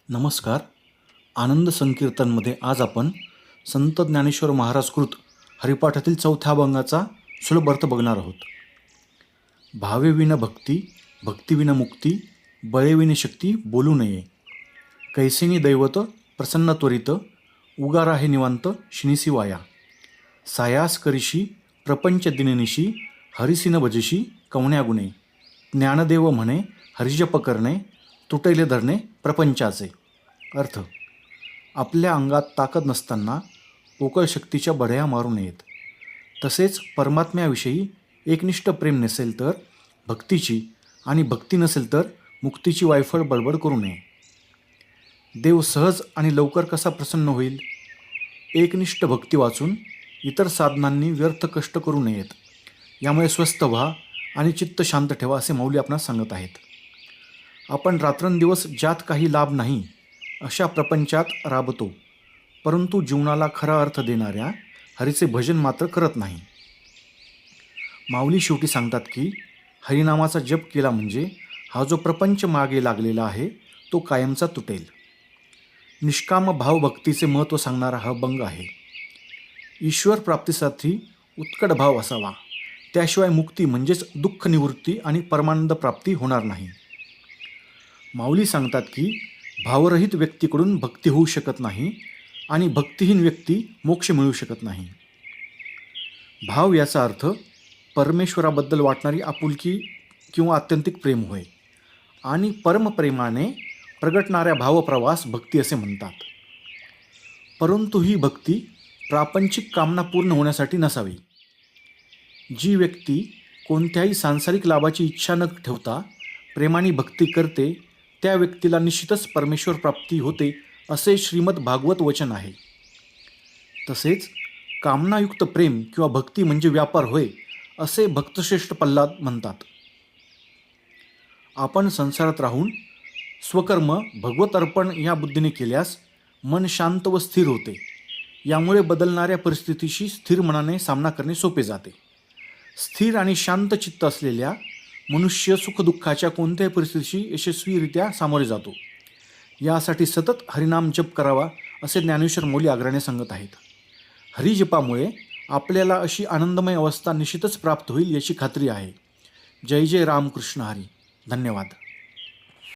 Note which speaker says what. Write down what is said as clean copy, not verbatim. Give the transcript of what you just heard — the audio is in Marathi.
Speaker 1: नमस्कार. आनंद संकीर्तनमध्ये आज आपण संत ज्ञानेश्वर महाराज कृत हरिपाठातील 4थ्या अभंगाचा सुलभ अर्थ बघणार आहोत. भावेविन भक्ती, भक्तीविन मुक्ती, बळेविन शक्ती बोलू नये. कैसेनी दैवत प्रसन्न त्वरित, उगारा हे निवांत शिनिसी वाया. सायास करिशी प्रपंच दिननिशी, हरिसिन भजशी कवण्या गुणे. ज्ञानदेव म्हणे हरिजप करणे, तुटैले धरणे प्रपंचाचे. अर्थ: आपल्या अंगात ताकद नसताना पोकळ शक्तीच्या बढया मारू नयेत. तसेच परमात्म्याविषयी एकनिष्ठ प्रेम नसेल तर भक्तीची, आणि भक्ती नसेल तर मुक्तीची वायफळ बडबड करू नये. देव सहज आणि लवकर कसा प्रसन्न होईल? एकनिष्ठ भक्ती वाचून इतर साधनांनी व्यर्थ कष्ट करू नयेत. यामुळे स्वस्थ व्हा आणि चित्त शांत ठेवा, असे माऊली आपणास सांगत आहेत. आपण रात्रंदिवस ज्यात काही लाभ नाही अशा प्रपंचात राबतो, परंतु जीवनाला खरा अर्थ देणाऱ्या हरीचे भजन मात्र करत नाही. माऊली शेवटी सांगतात की हरिनामाचा जप केला म्हणजे हा जो प्रपंच मागे लागलेला आहे तो कायमचा तुटेल. निष्काम भावभक्तीचे महत्त्व सांगणारा हा अभंग आहे. ईश्वर प्राप्तीसाठी उत्कट भाव असावा, त्याशिवाय मुक्ती म्हणजेच दुःख निवृत्ती आणि परमानंद प्राप्ती होणार नाही. माऊली सांगतात की भावरहित व्यक्तीकडून भक्ती होऊ शकत नाही आणि भक्तिहीन व्यक्ती मोक्ष मिळू शकत नाही. भाव याचा अर्थ परमेश्वराबद्दल वाटणारी आपुलकी किंवा आत्यंतिक प्रेम होय, आणि परमप्रेमाने प्रगटणाऱ्या भावप्रवास भक्ती असे म्हणतात. परंतु ही भक्ती प्रापंचिक कामना पूर्ण होण्यासाठी नसावी. जी व्यक्ती कोणत्याही सांसारिक लाभाची इच्छा न ठेवता प्रेमाने भक्ती करते त्या व्यक्तीला निश्चितच परमेश्वर प्राप्ती होते, असे श्रीमद भागवत वचन आहे. तसेच कामनायुक्त प्रेम किंवा भक्ती म्हणजे व्यापार होय, असे भक्तश्रेष्ठ प्रल्हाद म्हणतात. आपण संसारात राहून स्वकर्म भगवत अर्पण या बुद्धीने केल्यास मन शांत व स्थिर होते. यामुळे बदलणाऱ्या परिस्थितीशी स्थिर मनाने सामना करणे सोपे जाते. स्थिर आणि शांत चित्त असलेल्या मनुष्य सुखदुःखाच्या कोणत्याही परिस्थितीशी यशस्वीरित्या सामोरे जातो. यासाठी सतत हरिनाम जप करावा, असे ज्ञानेश्वर माऊली आग्रहाने सांगत आहेत. हरिजपामुळे आपल्याला अशी आनंदमय अवस्था निश्चितच प्राप्त होईल याची खात्री आहे. जय जय रामकृष्ण हरी. धन्यवाद.